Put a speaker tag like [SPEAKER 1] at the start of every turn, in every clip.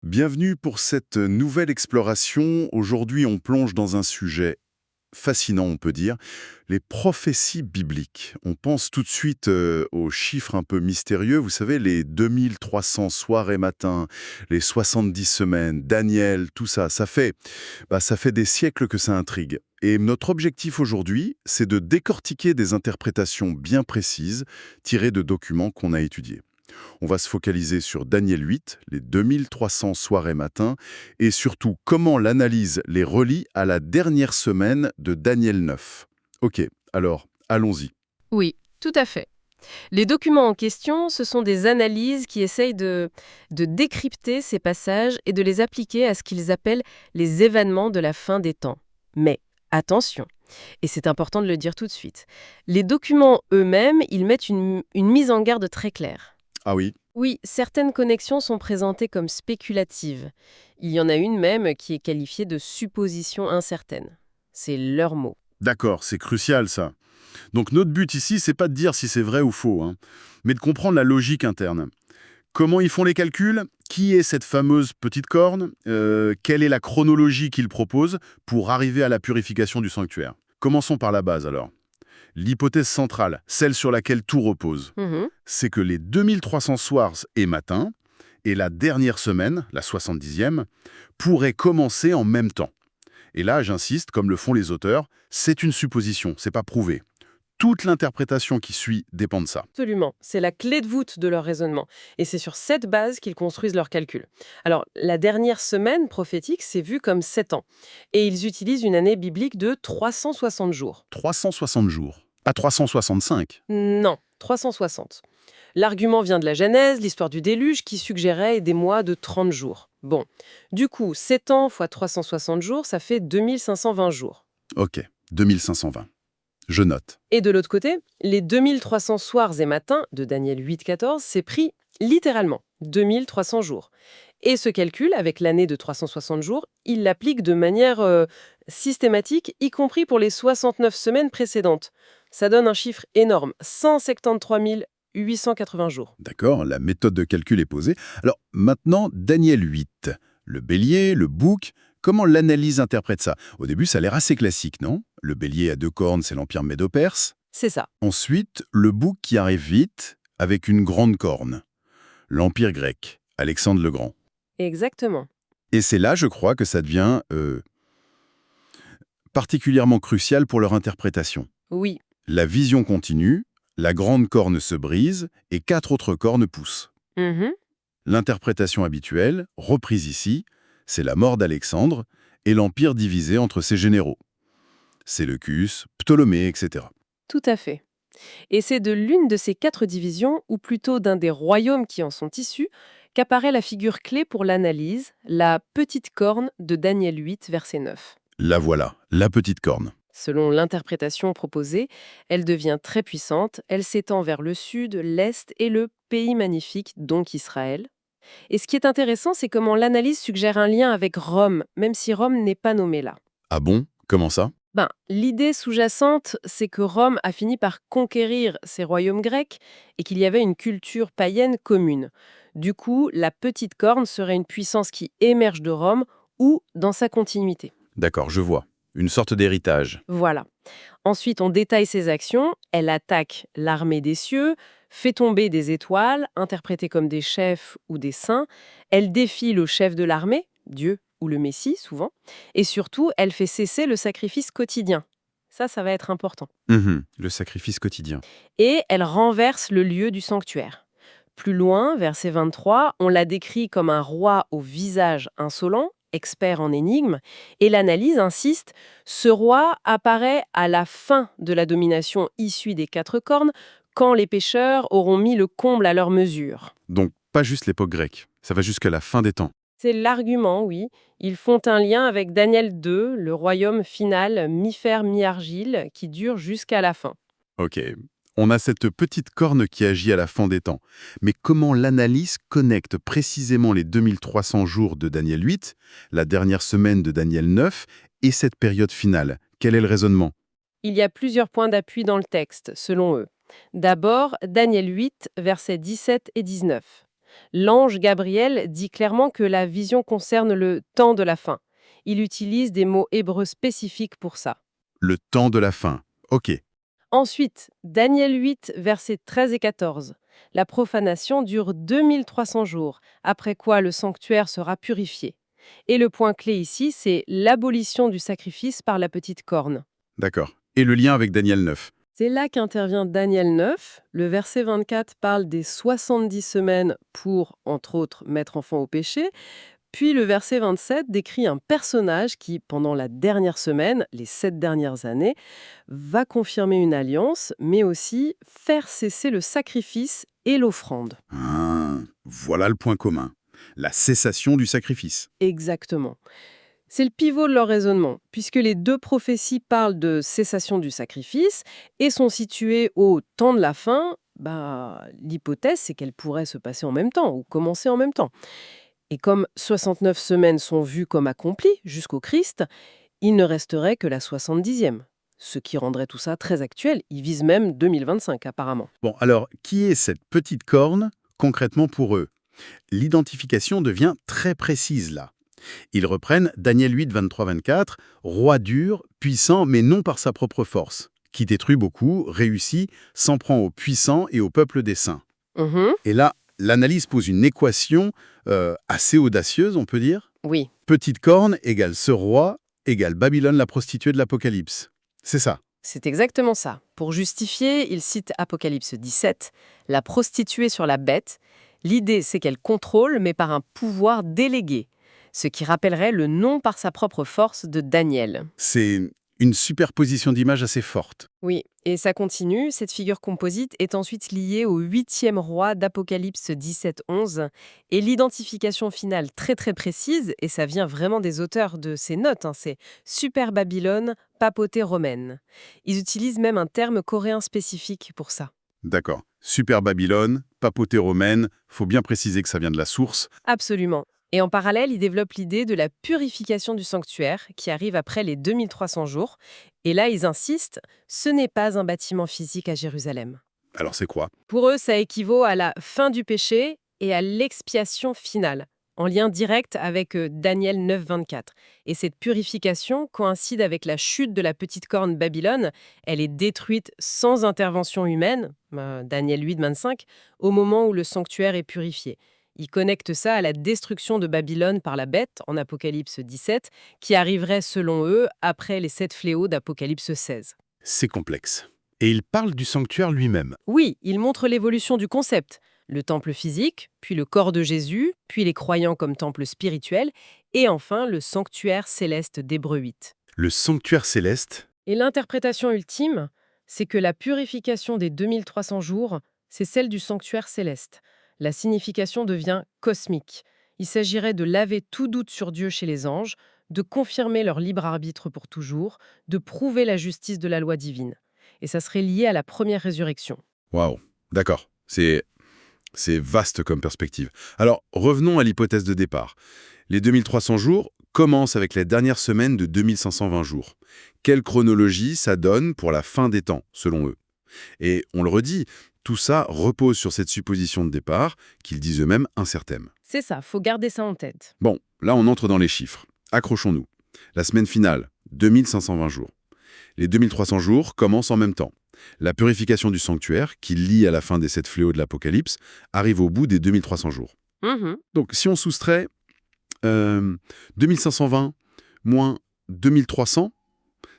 [SPEAKER 1] Bienvenue pour cette nouvelle exploration. Aujourd'hui, on plonge dans un sujet fascinant, on peut dire, les prophéties bibliques. On pense tout de suite aux chiffres un peu mystérieux, vous savez, les 2300 soirs et matins, les 70 semaines, Daniel, tout ça, ça fait des siècles que ça intrigue. Et notre objectif aujourd'hui, c'est de décortiquer des interprétations bien précises tirées de documents qu'on a étudiés. On va se focaliser sur Daniel 8, les 2300 soirs et matins, et surtout comment l'analyse les relie à la dernière semaine de Daniel 9. Ok, alors, allons-y.
[SPEAKER 2] Oui, tout à fait. Les documents en question, ce sont des analyses qui essayent de décrypter ces passages et de les appliquer à ce qu'ils appellent les événements de la fin des temps. Mais attention, et c'est important de le dire tout de suite, les documents eux-mêmes, ils mettent une mise en garde très claire.
[SPEAKER 1] Ah oui,
[SPEAKER 2] Oui, certaines connexions sont présentées comme spéculatives. Il y en a une même qui est qualifiée de supposition incertaine. C'est leur mot.
[SPEAKER 1] d'accord, c'est crucial ça. Donc notre but ici, c'est pas de dire si c'est vrai ou faux, hein, mais de comprendre la logique interne. Comment ils font les calculs? Qui est cette fameuse petite corne? Quelle est la chronologie qu'ils proposent pour arriver à la purification du sanctuaire? Commençons par la base alors. L'hypothèse centrale, celle sur laquelle tout repose,
[SPEAKER 2] Mhm.
[SPEAKER 1] c'est que les 2300 soirs et matins et la dernière semaine, la 70e, pourraient commencer en même temps. Et là, j'insiste, comme le font les auteurs, c'est une supposition, c'est pas prouvé. Toute l'interprétation qui suit dépend de ça.
[SPEAKER 2] Absolument, c'est la clé de voûte de leur raisonnement. Et c'est sur cette base qu'ils construisent leurs calculs. Alors, la dernière semaine prophétique, c'est vu comme 7 ans. Et ils utilisent une année biblique de 360 jours.
[SPEAKER 1] 360 jours, pas 365.
[SPEAKER 2] Non, 360. L'argument vient de la Genèse, l'histoire du déluge, qui suggérait des mois de 30 jours. Bon, du coup, 7 ans fois 360 jours, ça fait 2520 jours.
[SPEAKER 1] Ok, 2520. Je note.
[SPEAKER 2] Et de l'autre côté, les 2300 soirs et matins de Daniel 8,14, c'est pris littéralement 2300 jours. Et ce calcul, avec l'année de 360 jours, il l'applique de manière systématique, y compris pour les 69 semaines précédentes. Ça donne un chiffre énorme, 173 880 jours.
[SPEAKER 1] D'accord, la méthode de calcul est posée. Alors maintenant, Daniel 8. Le bélier, le bouc, comment l'analyse interprète ça? Au début, ça a l'air assez classique, non? Le bélier à deux cornes, c'est l'Empire médo-perse.
[SPEAKER 2] C'est ça.
[SPEAKER 1] Ensuite, le bouc qui arrive vite, avec une grande corne. L'Empire grec, Alexandre le Grand.
[SPEAKER 2] Exactement.
[SPEAKER 1] Et c'est là, je crois, que ça devient particulièrement crucial pour leur interprétation.
[SPEAKER 2] Oui.
[SPEAKER 1] La vision continue, la grande corne se brise et 4 autres cornes poussent.
[SPEAKER 2] Mhm.
[SPEAKER 1] L'interprétation habituelle, reprise ici, c'est la mort d'Alexandre et l'Empire divisé entre ses généraux. Séleucus, Ptolémée, etc.
[SPEAKER 2] Tout à fait. Et c'est de l'une de ces 4 divisions, ou plutôt d'un des royaumes qui en sont issus, qu'apparaît la figure clé pour l'analyse, la petite corne de Daniel 8, verset 9.
[SPEAKER 1] La voilà, la petite corne.
[SPEAKER 2] Selon l'interprétation proposée, elle devient très puissante, elle s'étend vers le sud, l'est et le pays magnifique, donc Israël. Et ce qui est intéressant, c'est comment l'analyse suggère un lien avec Rome, même si Rome n'est pas nommée là.
[SPEAKER 1] Ah bon? Comment ça?
[SPEAKER 2] L'idée sous-jacente, c'est que Rome a fini par conquérir ces royaumes grecs et qu'il y avait une culture païenne commune. Du coup, la petite corne serait une puissance qui émerge de Rome ou dans sa continuité.
[SPEAKER 1] D'accord, je vois. Une sorte d'héritage.
[SPEAKER 2] Voilà. Ensuite, on détaille ses actions. Elle attaque l'armée des cieux, fait tomber des étoiles, interprétées comme des chefs ou des saints. Elle défie le chef de l'armée, Dieu ou le Messie souvent. Et surtout, elle fait cesser le sacrifice quotidien. Ça va être important.
[SPEAKER 1] Le sacrifice quotidien.
[SPEAKER 2] Et elle renverse le lieu du sanctuaire. Plus loin, verset 23, on la décrit comme un roi au visage insolent, expert en énigmes, et l'analyse insiste, ce roi apparaît à la fin de la domination issue des 4 cornes, quand les pécheurs auront mis le comble à leur mesure.
[SPEAKER 1] Donc, pas juste l'époque grecque. Ça va jusqu'à la fin des temps.
[SPEAKER 2] C'est l'argument, oui. Ils font un lien avec Daniel 2, le royaume final mi-fer mi-argile, qui dure jusqu'à la fin.
[SPEAKER 1] Ok. On a cette petite corne qui agit à la fin des temps. Mais comment l'analyse connecte précisément les 2300 jours de Daniel 8, la dernière semaine de Daniel 9 et cette période finale? Quel est le raisonnement?
[SPEAKER 2] Il y a plusieurs points d'appui dans le texte, selon eux. D'abord, Daniel 8, versets 17 et 19. L'ange Gabriel dit clairement que la vision concerne le temps de la fin. Il utilise des mots hébreux spécifiques pour ça.
[SPEAKER 1] Le temps de la fin. Ok.
[SPEAKER 2] Ensuite, Daniel 8, versets 13 et 14. La profanation dure 2300 jours, après quoi le sanctuaire sera purifié. Et le point clé ici, c'est l'abolition du sacrifice par la petite corne.
[SPEAKER 1] D'accord. Et le lien avec Daniel 9.
[SPEAKER 2] C'est là qu'intervient Daniel 9. Le verset 24 parle des 70 semaines pour, entre autres, mettre fin au péché. Puis le verset 27 décrit un personnage qui, pendant la dernière semaine, les 7 dernières années, va confirmer une alliance, mais aussi faire cesser le sacrifice et l'offrande.
[SPEAKER 1] Ah, voilà le point commun. La cessation du sacrifice.
[SPEAKER 2] Exactement. C'est le pivot de leur raisonnement, puisque les deux prophéties parlent de cessation du sacrifice et sont situées au temps de la fin. L'hypothèse, c'est qu'elles pourraient se passer en même temps ou commencer en même temps. Et comme 69 semaines sont vues comme accomplies jusqu'au Christ, il ne resterait que la 70e. Ce qui rendrait tout ça très actuel. Ils visent même 2025 apparemment.
[SPEAKER 1] Bon, alors, qui est cette petite corne concrètement pour eux? L'identification devient très précise là. Ils reprennent Daniel 8, 23-24, roi dur, puissant, mais non par sa propre force, qui détruit beaucoup, réussit, s'en prend aux puissants et au peuple des saints.
[SPEAKER 2] Mhm.
[SPEAKER 1] Et là, l'analyse pose une équation assez audacieuse, on peut dire.
[SPEAKER 2] Oui,
[SPEAKER 1] Petite corne égale ce roi égale Babylone la prostituée de l'Apocalypse. C'est ça.
[SPEAKER 2] c'est exactement ça. Pour justifier, il cite Apocalypse 17, la prostituée sur la bête. L'idée, c'est qu'elle contrôle, mais par un pouvoir délégué, ce qui rappellerait le non par sa propre force de Daniel.
[SPEAKER 1] C'est une superposition d'images assez forte.
[SPEAKER 2] Oui, et ça continue. Cette figure composite est ensuite liée au 8e roi d'Apocalypse 17-11 et l'identification finale très très précise, et ça vient vraiment des auteurs de ces notes, c'est Super Babylone, papauté romaine. Ils utilisent même un terme coréen spécifique pour ça.
[SPEAKER 1] D'accord. Super Babylone, papauté romaine, faut bien préciser que ça vient de la source.
[SPEAKER 2] Absolument. Et en parallèle, ils développent l'idée de la purification du sanctuaire qui arrive après les 2300 jours. Et là, ils insistent, ce n'est pas un bâtiment physique à Jérusalem.
[SPEAKER 1] Alors c'est quoi?
[SPEAKER 2] Pour eux, ça équivaut à la fin du péché et à l'expiation finale, en lien direct avec Daniel 9.24. Et cette purification coïncide avec la chute de la petite corne Babylone. Elle est détruite sans intervention humaine, Daniel 8.25, au moment où le sanctuaire est purifié. Ils connectent ça à la destruction de Babylone par la bête, en Apocalypse 17, qui arriverait, selon eux, après les 7 fléaux d'Apocalypse 16.
[SPEAKER 1] C'est complexe. Et il parle du sanctuaire lui-même.
[SPEAKER 2] Oui, il montre l'évolution du concept. Le temple physique, puis le corps de Jésus, puis les croyants comme temple spirituel, et enfin le sanctuaire céleste d'Hébreux 8.
[SPEAKER 1] Le sanctuaire céleste.
[SPEAKER 2] Et l'interprétation ultime, c'est que la purification des 2300 jours, c'est celle du sanctuaire céleste. La signification devient cosmique. Il s'agirait de laver tout doute sur Dieu chez les anges, de confirmer leur libre arbitre pour toujours, de prouver la justice de la loi divine. Et ça serait lié à la première résurrection.
[SPEAKER 1] Waouh, d'accord. C'est vaste comme perspective. Alors, revenons à l'hypothèse de départ. Les 2300 jours commencent avec la dernière semaine de 2520 jours. Quelle chronologie ça donne pour la fin des temps, selon eux? Et on le redit, tout ça repose sur cette supposition de départ, qu'ils disent eux-mêmes incertaine.
[SPEAKER 2] C'est ça, faut garder ça en tête.
[SPEAKER 1] Bon, là on entre dans les chiffres. Accrochons-nous. La semaine finale, 2520 jours. Les 2300 jours commencent en même temps. La purification du sanctuaire, qui lie à la fin des 7 fléaux de l'Apocalypse, arrive au bout des 2300 jours. Donc si on soustrait 2520 moins 2300,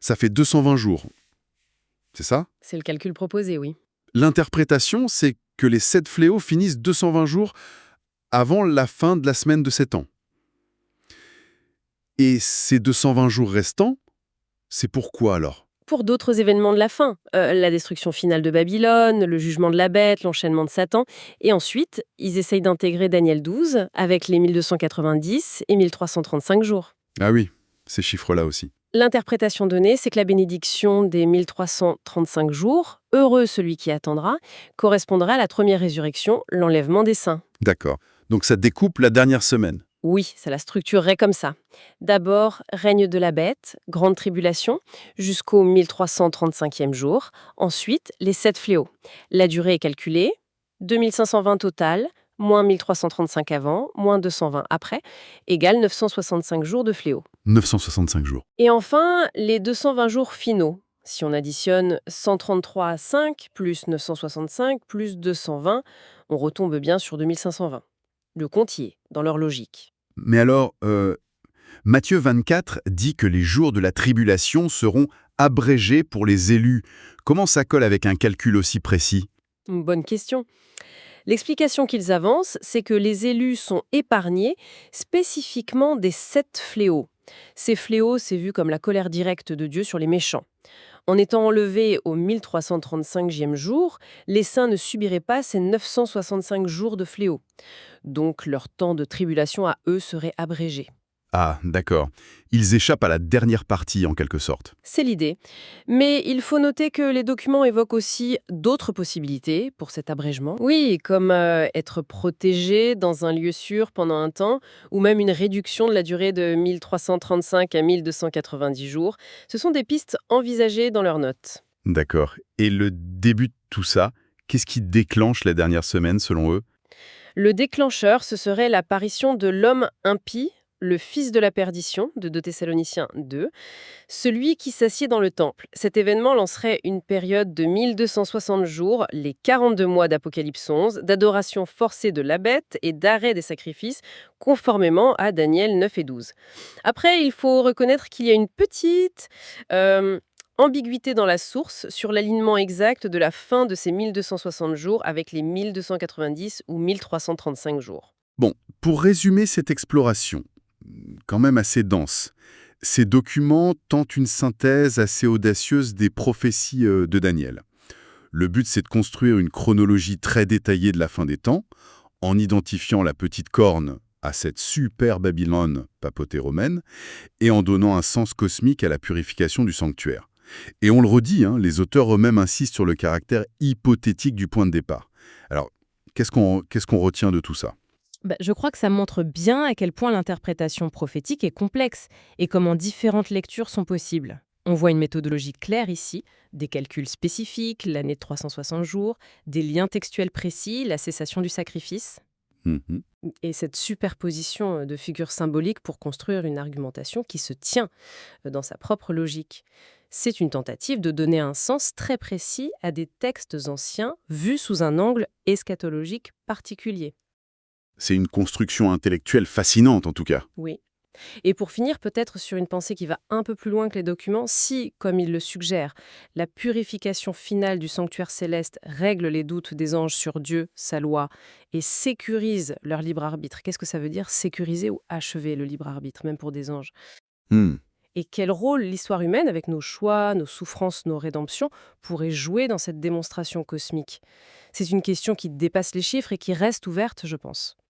[SPEAKER 1] ça fait 220 jours. C'est ça?
[SPEAKER 2] C'est le calcul proposé, oui.
[SPEAKER 1] L'interprétation, c'est que les 7 fléaux finissent 220 jours avant la fin de la semaine de 7 ans. Et ces 220 jours restants, c'est pourquoi alors?
[SPEAKER 2] Pour d'autres événements de la fin, la destruction finale de Babylone, le jugement de la bête, l'enchaînement de Satan, et ensuite, ils essayent d'intégrer Daniel 12 avec les 1290 et 1335 jours.
[SPEAKER 1] Ah oui, ces chiffres-là aussi.
[SPEAKER 2] L'interprétation donnée, c'est que la bénédiction des 1335 jours, heureux celui qui attendra, correspondra à la première résurrection, l'enlèvement des saints.
[SPEAKER 1] D'accord. Donc ça découpe la dernière semaine.
[SPEAKER 2] Oui, ça la structurerait comme ça. D'abord, règne de la bête, grande tribulation, jusqu'au 1335e jour. Ensuite, les 7 fléaux. La durée est calculée, 2520 total, moins 1335 avant, moins 220 après, égale 965 jours de fléau.
[SPEAKER 1] 965 jours.
[SPEAKER 2] Et enfin, les 220 jours finaux. Si on additionne 133 à 5, plus 965, plus 220, on retombe bien sur 2520. Le compte y est, dans leur logique.
[SPEAKER 1] Mais alors, Matthieu 24 dit que les jours de la tribulation seront abrégés pour les élus. Comment ça colle avec un calcul aussi précis?
[SPEAKER 2] Une bonne question. L'explication qu'ils avancent, c'est que les élus sont épargnés spécifiquement des 7 fléaux. Ces fléaux, c'est vu comme la colère directe de Dieu sur les méchants. En étant enlevés au 1335e jour, les saints ne subiraient pas ces 965 jours de fléaux. Donc leur temps de tribulation à eux serait abrégé.
[SPEAKER 1] Ah, d'accord. Ils échappent à la dernière partie, en quelque sorte.
[SPEAKER 2] C'est l'idée. Mais il faut noter que les documents évoquent aussi d'autres possibilités pour cet abrégement. Oui, comme être protégé dans un lieu sûr pendant un temps, ou même une réduction de la durée de 1335 à 1290 jours. Ce sont des pistes envisagées dans leurs notes.
[SPEAKER 1] D'accord. Et le début de tout ça, qu'est-ce qui déclenche la dernière semaine, selon eux?
[SPEAKER 2] Le déclencheur, ce serait l'apparition de l'homme impie, le fils de la perdition, de 2 Thessaloniciens 2, celui qui s'assied dans le temple. Cet événement lancerait une période de 1260 jours, les 42 mois d'Apocalypse 11, d'adoration forcée de la bête et d'arrêt des sacrifices, conformément à Daniel 9 et 12. Après, il faut reconnaître qu'il y a une petite ambiguïté dans la source sur l'alignement exact de la fin de ces 1260 jours avec les 1290 ou 1335 jours.
[SPEAKER 1] Bon, pour résumer cette exploration, quand même assez dense, ces documents tentent une synthèse assez audacieuse des prophéties de Daniel. Le but, c'est de construire une chronologie très détaillée de la fin des temps, en identifiant la petite corne à cette super Babylone, papauté romaine, et en donnant un sens cosmique à la purification du sanctuaire. Et on le redit, hein, les auteurs eux-mêmes insistent sur le caractère hypothétique du point de départ. Alors, qu'est-ce qu'on retient de tout ça?
[SPEAKER 3] Je crois que ça montre bien à quel point l'interprétation prophétique est complexe et comment différentes lectures sont possibles. On voit une méthodologie claire ici, des calculs spécifiques, l'année de 360 jours, des liens textuels précis, la cessation du sacrifice.
[SPEAKER 1] Mhm.
[SPEAKER 2] Et cette superposition de figures symboliques pour construire une argumentation qui se tient dans sa propre logique. C'est une tentative de donner un sens très précis à des textes anciens vus sous un angle eschatologique particulier.
[SPEAKER 1] C'est une construction intellectuelle fascinante, en tout cas.
[SPEAKER 2] Oui. Et pour finir, peut-être sur une pensée qui va un peu plus loin que les documents, si, comme il le suggère, la purification finale du sanctuaire céleste règle les doutes des anges sur Dieu, sa loi, et sécurise leur libre arbitre. Qu'est-ce que ça veut dire, sécuriser ou achever le libre arbitre, même pour des anges?
[SPEAKER 1] Hmm.
[SPEAKER 2] Et quel rôle l'histoire humaine, avec nos choix, nos souffrances, nos rédemptions, pourrait jouer dans cette démonstration cosmique? C'est une question qui dépasse les chiffres et qui reste ouverte, je pense.